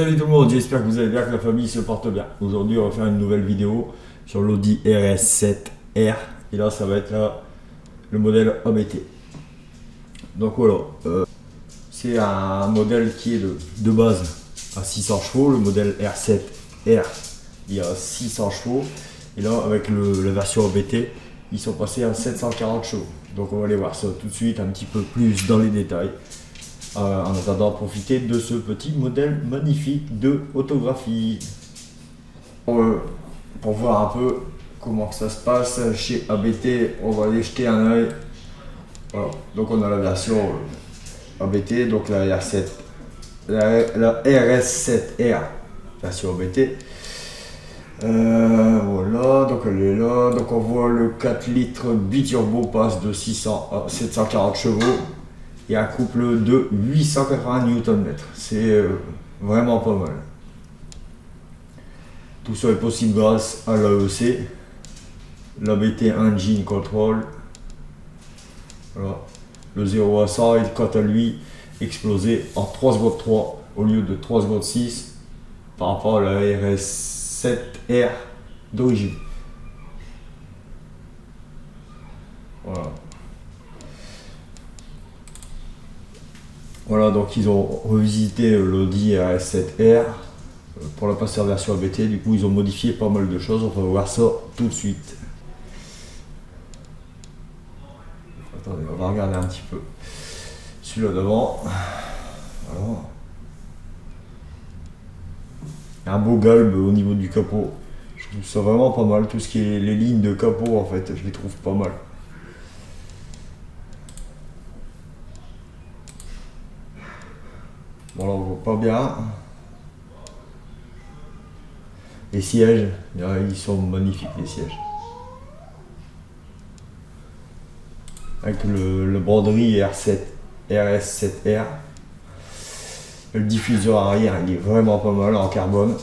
Salut tout le monde, j'espère que vous allez bien, que la famille se porte bien. Aujourd'hui, on va faire une nouvelle vidéo sur l'Audi RS7R. Et là, ça va être le modèle ABT. Donc voilà, c'est un modèle qui est de base à 600 chevaux. Le modèle R7R, il y a 600 chevaux. Et là, avec la version ABT, ils sont passés à 740 chevaux. Donc on va aller voir ça tout de suite un petit peu plus dans les détails. En attendant, profiter de ce petit modèle magnifique de photographie. Pour voir un peu comment que ça se passe chez ABT, on va aller jeter un œil. Voilà. Donc on a la version ABT, donc la R7, la RS7R version ABT. Voilà, donc elle est là. Donc on voit le 4 litres biturbo passe de 600 à 740 chevaux. Et un couple de 880 Nm. C'est vraiment pas mal. Tout ça est possible grâce à l'AEC, l'ABT Engine Control. Voilà. Le 0 à 100 est quant à lui explosé en 3 secondes 3 au lieu de 3 secondes 6 par rapport à la RS7R d'origine. Voilà. Voilà, donc ils ont revisité l'Audi RS7R pour la passer en version ABT. Du coup, ils ont modifié pas mal de choses. On va voir ça tout de suite. Attendez, on va regarder un petit peu celui-là devant. Voilà. Un beau galbe au niveau du capot. Je trouve ça vraiment pas mal. Tout ce qui est les lignes de capot, en fait, je les trouve pas mal. Bon, là on voit pas bien. Les sièges, ils sont magnifiques, les sièges. Avec le broderie RS7R. Le diffuseur arrière, il est vraiment pas mal en carbone.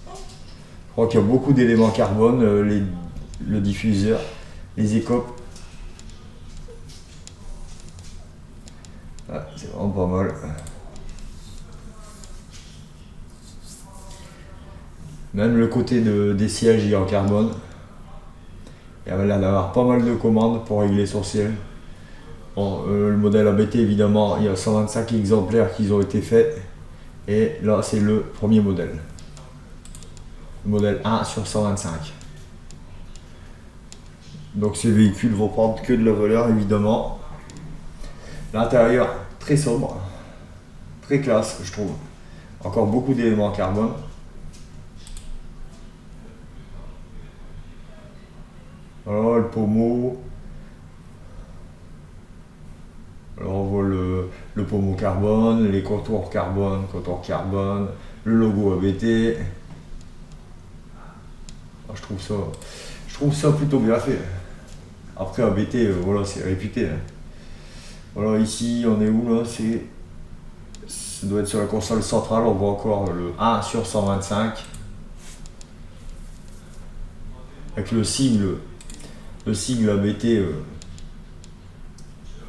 Je crois qu'il y a beaucoup d'éléments carbone, le diffuseur, les écopes. Ouais, c'est vraiment pas mal. Même le côté des sièges il est en carbone. Il y avait l'air d'avoir pas mal de commandes pour régler son siège. Bon, le modèle ABT évidemment, il y a 125 exemplaires qui ont été faits. Et là c'est le premier modèle. Le modèle 1 sur 125. Donc ces véhicules vont prendre que de la valeur évidemment. L'intérieur très sobre. Très classe je trouve. Encore beaucoup d'éléments en carbone. Voilà le pommeau. Alors on voit le pommeau carbone, les contours carbone, le logo ABT. Je trouve ça plutôt bien fait. Après ABT, voilà, c'est réputé. Voilà, ici on est où là? Ça doit être sur la console centrale, on voit encore le 1 sur 125. Avec le sigle ABT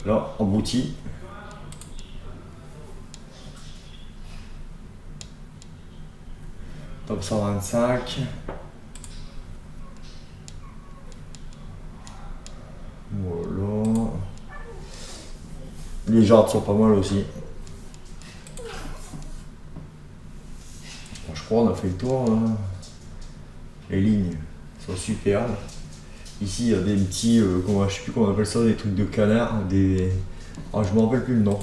là embouti. Top 125. Voilà. Les jantes sont pas mal aussi. Bon, je crois on a fait le tour hein. Les lignes sont superbes. Ici il y a des petits, je sais plus comment on appelle ça, des trucs de canard, je me rappelle plus le nom.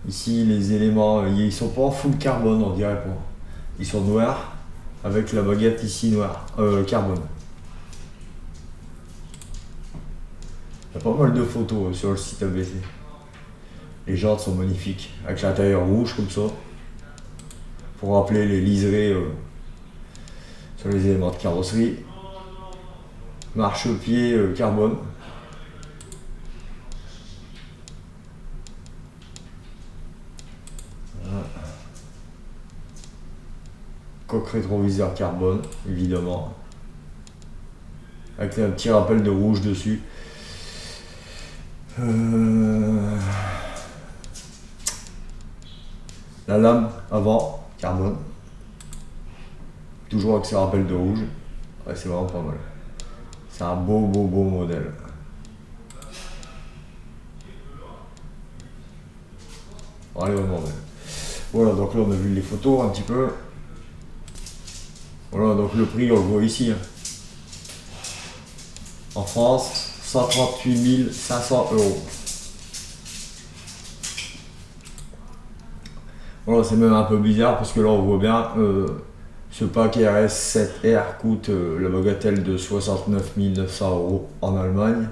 Ici les éléments, ils sont pas en full carbone on dirait pas. Ils sont noirs, avec la baguette ici noire, carbone. Il y a pas mal de photos sur le site ABT. Les jantes sont magnifiques, avec l'intérieur rouge comme ça. Pour rappeler les liserés sur les éléments de carrosserie. Marchepied carbone. Voilà. Coque rétroviseur carbone, évidemment. Avec un petit rappel de rouge dessus. La lame avant, carbone. Toujours avec ses rappels de rouge. Ouais, c'est vraiment pas mal. C'est un beau modèle. Allez, vraiment belle. Voilà, donc là on a vu les photos un petit peu. Voilà, donc le prix on le voit ici. Hein. En France, 138 500 €. Voilà, c'est même un peu bizarre parce que là on voit bien ce pack RS7R coûte la bagatelle de 69 900 € en Allemagne.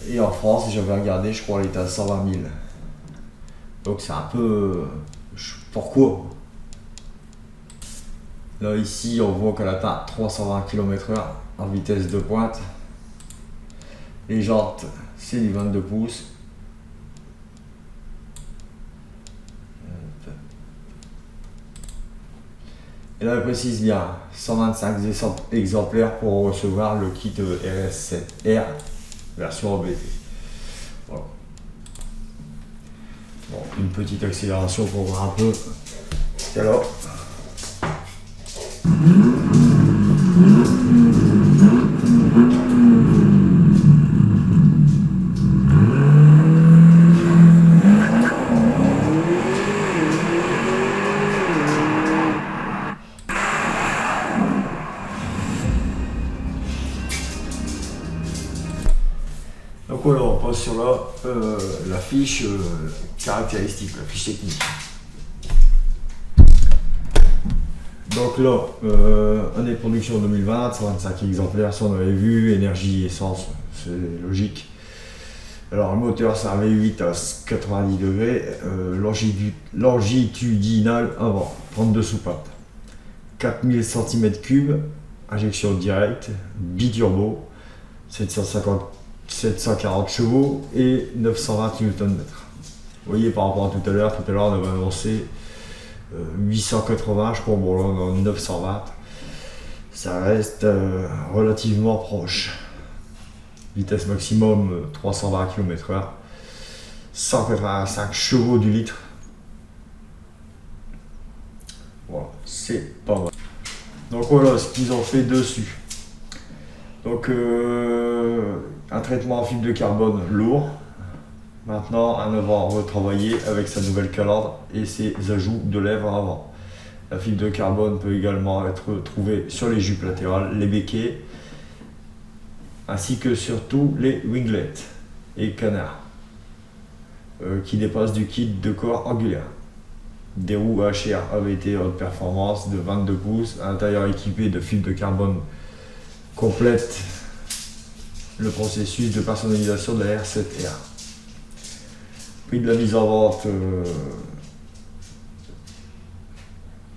Et en France, j'avais regardé, je crois qu'il était à 120 000. Donc c'est un peu... pourquoi? Là ici on voit qu'elle atteint 320 km/h en vitesse de pointe. Les jantes c'est du 22 pouces. Et là elle précise bien 125 exemplaires pour recevoir le kit RS7R version ABT. Voilà. Bon, une petite accélération pour voir un peu. Alors. Donc voilà, on passe sur la fiche caractéristique, la fiche technique. Donc là, année de production 2020, 125 exemplaires, ça on avait vu, énergie, essence, c'est logique. Alors le moteur c'est un V8 à 90 degrés, longitudinal avant, 32 soupapes, 4000 cm3, injection directe, biturbo, 740 chevaux et 920 Nm. Vous voyez par rapport à tout à l'heure on avait annoncé 880, je crois, bon là on est en 920, ça reste relativement proche. Vitesse maximum 320 km/h, 185 chevaux du litre. Voilà, c'est pas mal. Donc voilà ce qu'ils ont fait dessus. Donc un traitement en fibre de carbone lourd. Maintenant un avant retravaillé avec sa nouvelle calandre et ses ajouts de lèvres avant. La fibre de carbone peut également être trouvée sur les jupes latérales, les béquets, ainsi que sur tous les winglets et canards qui dépassent du kit de corps angulaire. Des roues HR ABT haute performance de 22 pouces, à l'intérieur équipé de fibres de carbone complète le processus de personnalisation de la R7R. Prix de la mise en vente,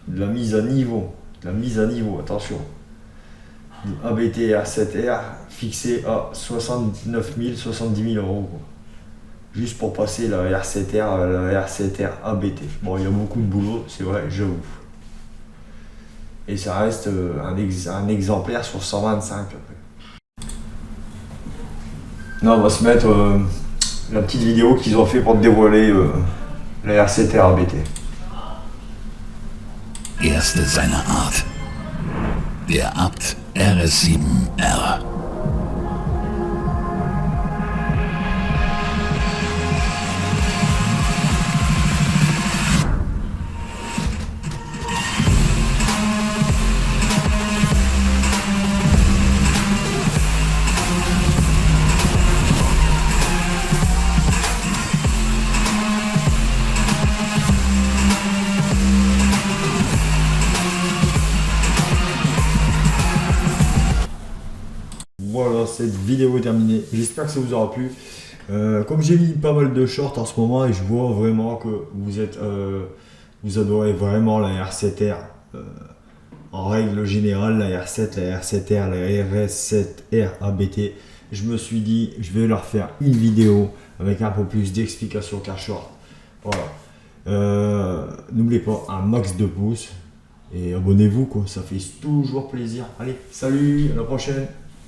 de la mise à niveau, attention. ABT R7R fixé à 69 000, 70 000 €. Juste pour passer la R7R à la R7R ABT. Bon, il y a beaucoup de boulot, c'est vrai, j'avoue. Et ça reste un exemplaire sur 125 après. Là, on va se mettre la petite vidéo qu'ils ont fait pour dévoiler la R7R ABT. Erste seiner Art. Der Abt RS7R. Voilà, cette vidéo est terminée. J'espère que ça vous aura plu. Comme j'ai mis pas mal de shorts en ce moment et je vois vraiment que vous adorez vraiment la R7R. En règle générale, la R7, la R7R, la RS7R ABT. Je me suis dit, je vais leur faire une vidéo avec un peu plus d'explications qu'un short. Voilà. N'oubliez pas un max de pouces et abonnez-vous, quoi. Ça fait toujours plaisir. Allez, salut, à la prochaine.